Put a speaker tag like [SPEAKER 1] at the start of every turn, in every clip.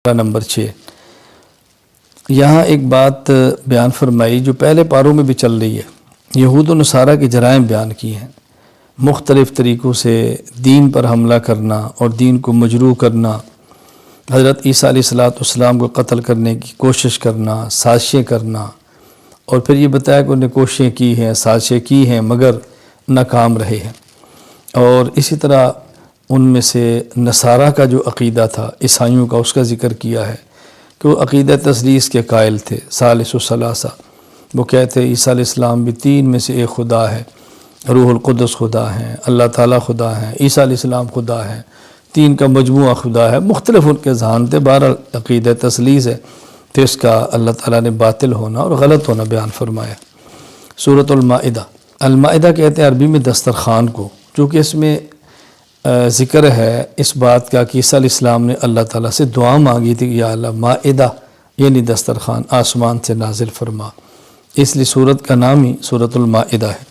[SPEAKER 1] Number 6 یہاں ایک بات بیان فرمائی جو پہلے پاروں میں بھی چل رہی ہے۔ یہود و نصارہ کے جرائم بیان کی ہیں، مختلف طریقوں سے دین پر حملہ کرنا اور دین کو مجروح کرنا، حضرت عیسیٰ علیہ السلام کو قتل کرنے کی کوشش کرنا، سازشیں کرنا، اور پھر یہ بتایا کہ انہیں کوششیں کی ہیں، سازشیں کی ہیں مگر ناکام رہے ہیں۔ اور اسی طرح ان میں سے نصارہ کا جو عقیدہ تھا، عیسائیوں کا، اس کا ذکر کیا ہے کہ وہ عقیدہ تثلیث کے قائل تھے، ثالث و ثلاثہ۔ وہ کہتے ہیں عیسیٰ علیہ السلام بھی تین میں سے ایک خدا ہے، روح القدس خدا ہیں، اللہ تعالیٰ خدا ہیں، عیسیٰ علیہ السلام خدا ہیں، تین کا مجموعہ خدا ہے۔ مختلف ان کے ذہان تھے، بہرحال عقیدہ تثلیث ہے، تو اس کا اللہ تعالیٰ نے باطل ہونا اور غلط ہونا بیان فرمایا۔ سورۃ المائدہ، المائدہ کہتے ہیں عربی میں دسترخوان کو، چونکہ اس میں ذکر ہے اس بات کا کہ عیسیٰ علیہ السلام نے اللہ تعالیٰ سے دعا مانگی تھی کہ یا اللہ مائدہ یعنی دسترخوان آسمان سے نازل فرما، اس لیے سورت کا نام ہی سورۃ المائدہ ہے۔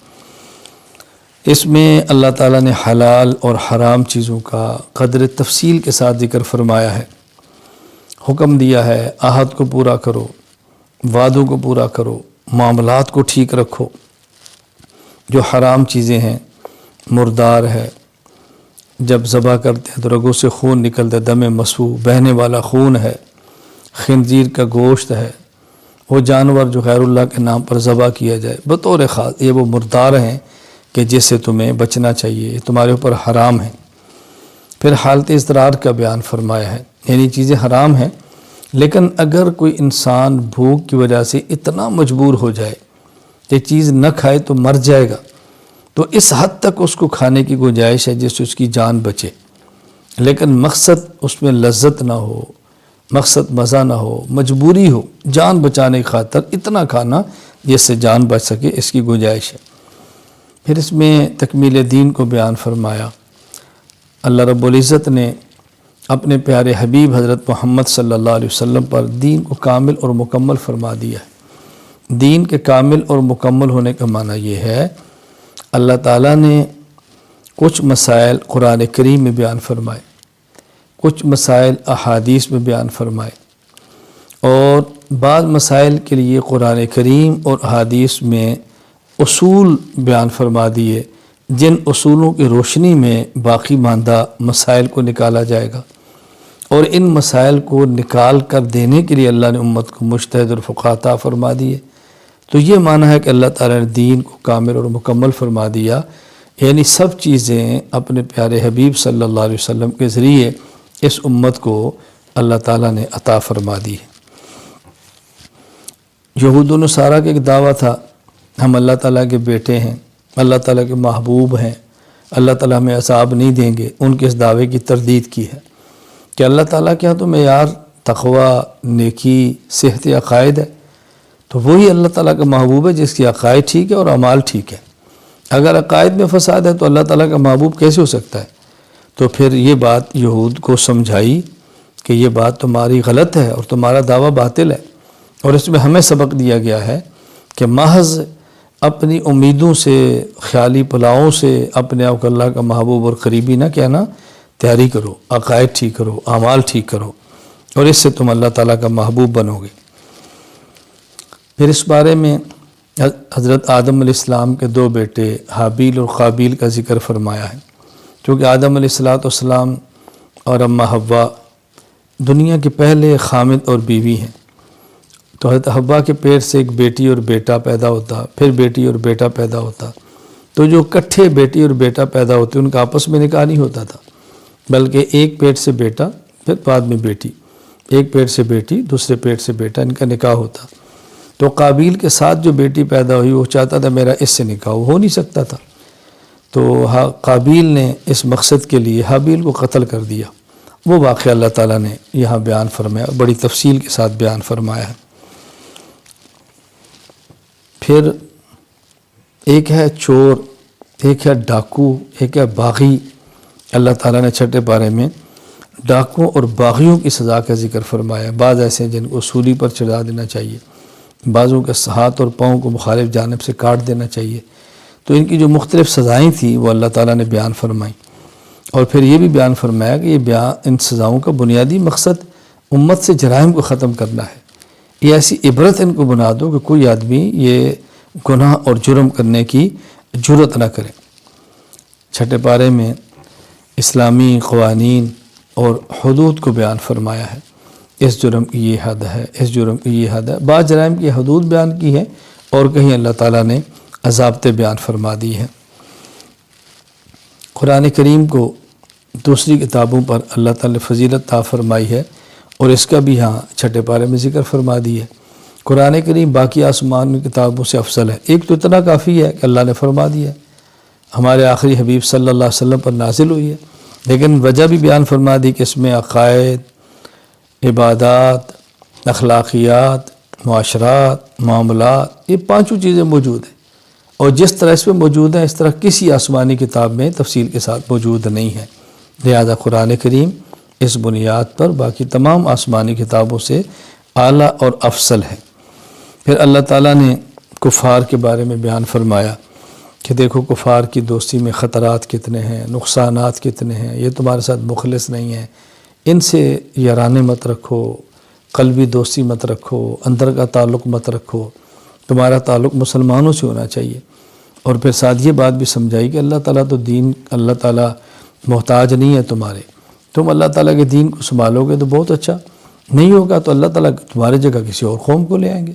[SPEAKER 1] اس میں اللہ تعالیٰ نے حلال اور حرام چیزوں کا قدر تفصیل کے ساتھ ذکر فرمایا ہے، حکم دیا ہے عہد کو پورا کرو، وعدوں کو پورا کرو، معاملات کو ٹھیک رکھو۔ جو حرام چیزیں ہیں، مردار ہے، جب ذبح کرتے ہیں تو رگوں سے خون نکلتا ہے، دم مسفوح، بہنے والا خون ہے، خنزیر کا گوشت ہے، وہ جانور جو غیر اللہ کے نام پر ذبح کیا جائے بطور خاص، یہ وہ مردار ہیں کہ جس سے تمہیں بچنا چاہیے، تمہارے اوپر حرام ہیں۔ پھر حالت اضطرار کا بیان فرمایا ہے، یعنی چیزیں حرام ہیں، لیکن اگر کوئی انسان بھوک کی وجہ سے اتنا مجبور ہو جائے کہ چیز نہ کھائے تو مر جائے گا، تو اس حد تک اس کو کھانے کی گنجائش ہے جس سے اس کی جان بچے، لیکن مقصد اس میں لذت نہ ہو، مقصد مزہ نہ ہو، مجبوری ہو، جان بچانے کی خاطر اتنا کھانا جس سے جان بچ سکے، اس کی گنجائش ہے۔ پھر اس میں تکمیل دین کو بیان فرمایا۔ اللہ رب العزت نے اپنے پیارے حبیب حضرت محمد صلی اللہ علیہ وسلم پر دین کو کامل اور مکمل فرما دیا ہے۔ دین کے کامل اور مکمل ہونے کا معنی یہ ہے اللہ تعالیٰ نے کچھ مسائل قرآن کریم میں بیان فرمائے، کچھ مسائل احادیث میں بیان فرمائے، اور بعض مسائل کے لیے قرآن کریم اور احادیث میں اصول بیان فرما دیے، جن اصولوں کی روشنی میں باقی ماندہ مسائل کو نکالا جائے گا، اور ان مسائل کو نکال کر دینے کے لیے اللہ نے امت کو مجتہد اور فقہ عطا فرما دیے۔ تو یہ معنی ہے کہ اللہ تعالیٰ نے دین کو کامل اور مکمل فرما دیا، یعنی سب چیزیں اپنے پیارے حبیب صلی اللہ علیہ وسلم کے ذریعے اس امت کو اللہ تعالیٰ نے عطا فرما دی ہے۔ یہود و نصارہ کا ایک دعویٰ تھا ہم اللہ تعالیٰ کے بیٹے ہیں، اللہ تعالیٰ کے محبوب ہیں، اللہ تعالیٰ ہمیں عذاب نہیں دیں گے۔ ان کے اس دعوے کی تردید کی ہے کہ اللہ تعالیٰ کے ہاں تو معیار تقوی، نیکی، صحت عقائد ہے، تو وہی اللہ تعالیٰ کا محبوب ہے جس کی عقائد ٹھیک ہے اور اعمال ٹھیک ہے۔ اگر عقائد میں فساد ہے تو اللہ تعالیٰ کا محبوب کیسے ہو سکتا ہے؟ تو پھر یہ بات یہود کو سمجھائی کہ یہ بات تمہاری غلط ہے اور تمہارا دعویٰ باطل ہے، اور اس میں ہمیں سبق دیا گیا ہے کہ محض اپنی امیدوں سے، خیالی پلاؤں سے اپنے آپ کو اللہ کا محبوب اور قریبی نہ کہنا، تیاری کرو، عقائد ٹھیک کرو، اعمال ٹھیک کرو، اور اس سے تم اللہ تعالیٰ کا محبوب بنو گے۔ پھر اس بارے میں حضرت آدم علیہ السلام کے دو بیٹے حابیل اور قابیل کا ذکر فرمایا ہے، کیونکہ آدم علیہ السلام اور اماں حوا دنیا کے پہلے خامد اور بیوی ہیں، تو حضرت حوا کے پیٹ سے ایک بیٹی اور بیٹا پیدا ہوتا، پھر بیٹی اور بیٹا پیدا ہوتا، تو جو اکٹھے بیٹی اور بیٹا پیدا ہوتے ان کا آپس میں نکاح نہیں ہوتا تھا، بلکہ ایک پیٹ سے بیٹا، پھر بعد میں بیٹی، ایک پیٹ سے بیٹی، دوسرے پیٹ سے بیٹا، ان کا نکاح ہوتا۔ تو قابیل کے ساتھ جو بیٹی پیدا ہوئی وہ چاہتا تھا میرا اس سے نکاح ہو نہیں سکتا تھا، تو قابیل نے اس مقصد کے لیے حابیل کو قتل کر دیا۔ وہ واقعہ اللہ تعالیٰ نے یہاں بیان فرمایا، بڑی تفصیل کے ساتھ بیان فرمایا ہے۔ پھر ایک ہے چور، ایک ہے ڈاکو، ایک ہے باغی۔ اللہ تعالیٰ نے چھٹے پارے میں ڈاکوں اور باغیوں کی سزا کا ذکر فرمایا۔ بعض ایسے ہیں جن کو سولی پر چڑھا دینا چاہیے، بعضوں کے ہاتھ اور پاؤں کو مخالف جانب سے کاٹ دینا چاہیے۔ تو ان کی جو مختلف سزائیں تھیں وہ اللہ تعالیٰ نے بیان فرمائیں، اور پھر یہ بھی بیان فرمایا کہ ان سزاؤں کا بنیادی مقصد امت سے جرائم کو ختم کرنا ہے، یہ ایسی عبرت ان کو بنا دو کہ کوئی آدمی یہ گناہ اور جرم کرنے کی جرت نہ کرے۔ چھٹے پارے میں اسلامی قوانین اور حدود کو بیان فرمایا ہے، اس جرم کی یہ حد ہے، اس جرم کی یہ حد ہے۔ بعض جرائم کی حدود بیان کی ہے اور کہیں اللہ تعالیٰ نے ضابطے بیان فرما دی ہیں۔ قرآن کریم کو دوسری کتابوں پر اللہ تعالیٰ نے فضیلت عطا فرمائی ہے اور اس کا بھی ہاں چھٹے پارے میں ذکر فرما دی ہے۔ قرآن کریم باقی آسمان کی کتابوں سے افضل ہے۔ ایک تو اتنا کافی ہے کہ اللہ نے فرما دیا ہے، ہمارے آخری حبیب صلی اللہ علیہ وسلم پر نازل ہوئی ہے، لیکن وجہ بھی بیان فرما دی کہ اس میں عقائد، عبادات، اخلاقیات، معاشرات، معاملات، یہ پانچوں چیزیں موجود ہیں، اور جس طرح اس میں موجود ہیں اس طرح کسی آسمانی کتاب میں تفصیل کے ساتھ موجود نہیں ہے۔ لہذا قرآن کریم اس بنیاد پر باقی تمام آسمانی کتابوں سے اعلیٰ اور افضل ہے۔ پھر اللہ تعالیٰ نے کفار کے بارے میں بیان فرمایا کہ دیکھو کفار کی دوستی میں خطرات کتنے ہیں، نقصانات کتنے ہیں، یہ تمہارے ساتھ مخلص نہیں ہیں، ان سے یارانے مت رکھو، قلبی دوستی مت رکھو، اندر کا تعلق مت رکھو، تمہارا تعلق مسلمانوں سے ہونا چاہیے۔ اور پھر ساتھ یہ بات بھی سمجھائی کہ اللہ تعالیٰ تو دین، اللہ تعالیٰ محتاج نہیں ہے تمہارے، تم اللہ تعالیٰ کے دین کو سنبھالو گے تو بہت اچھا، نہیں ہوگا تو اللہ تعالیٰ تمہاری جگہ کسی اور قوم کو لے آئیں گے،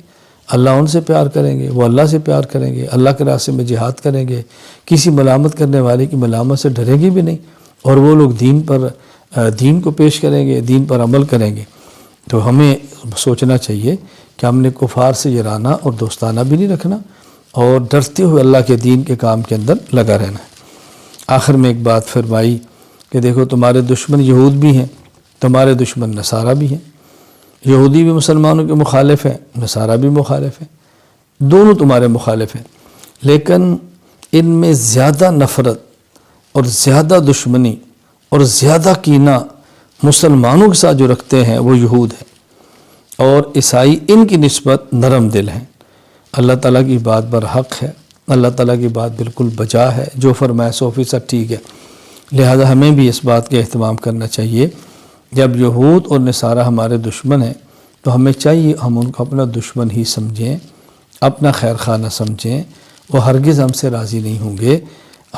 [SPEAKER 1] اللہ ان سے پیار کریں گے، وہ اللہ سے پیار کریں گے، اللہ کے راستے میں جہاد کریں گے، کسی ملامت کرنے والے کی ملامت سے ڈریں گے بھی نہیں، اور وہ لوگ دین کو پیش کریں گے، دین پر عمل کریں گے۔ تو ہمیں سوچنا چاہیے کہ ہم نے کفار سے یارانہ اور دوستانہ بھی نہیں رکھنا، اور ڈرتے ہوئے اللہ کے دین کے کام کے اندر لگا رہنا ہے۔ آخر میں ایک بات فرمائی کہ دیکھو تمہارے دشمن یہود بھی ہیں، تمہارے دشمن نصارہ بھی ہیں، یہودی بھی مسلمانوں کے مخالف ہیں، نصارہ بھی مخالف ہیں، دونوں تمہارے مخالف ہیں، لیکن ان میں زیادہ نفرت اور زیادہ دشمنی اور زیادہ کینہ مسلمانوں کے ساتھ جو رکھتے ہیں وہ یہود ہیں، اور عیسائی ان کی نسبت نرم دل ہیں۔ اللہ تعالیٰ کی بات برحق ہے، اللہ تعالیٰ کی بات بالکل بجا ہے، جو فرمائے 100% ٹھیک ہے۔ لہذا ہمیں بھی اس بات کا اہتمام کرنا چاہیے، جب یہود اور نصارہ ہمارے دشمن ہیں تو ہمیں چاہیے ہم ان کو اپنا دشمن ہی سمجھیں، اپنا خیر خواہ نہ سمجھیں، وہ ہرگز ہم سے راضی نہیں ہوں گے،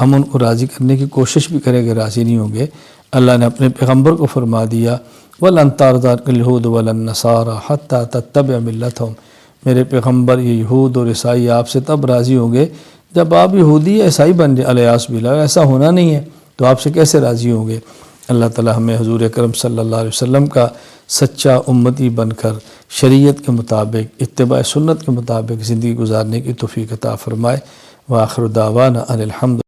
[SPEAKER 1] ہم ان کو راضی کرنے کی کوشش بھی کریں گے، راضی نہیں ہوں گے۔ اللہ نے اپنے پیغمبر کو فرما دیا وَلَن تَرْضَىٰ عَنْكَ الْيَهُودُ وَلَا النَّصَارَىٰ حَتَّىٰ تَتَّبِعَ مِلَّتَهُمْ، میرے پیغمبر یہ یہود اور عیسائی آپ سے تب راضی ہوں گے جب آپ یہودی یا عیسائی بن جائیں، الیاس باللہ، ایسا ہونا نہیں ہے تو آپ سے کیسے راضی ہوں گے؟ اللہ تعالی ہمیں حضور اکرم صلی اللہ علیہ وسلم کا سچا امتی بن کر شریعت کے مطابق، اتباع سنت کے مطابق زندگی گزارنے کی توفیق عطا فرمائے۔ وآخر دعوانا ان الحمد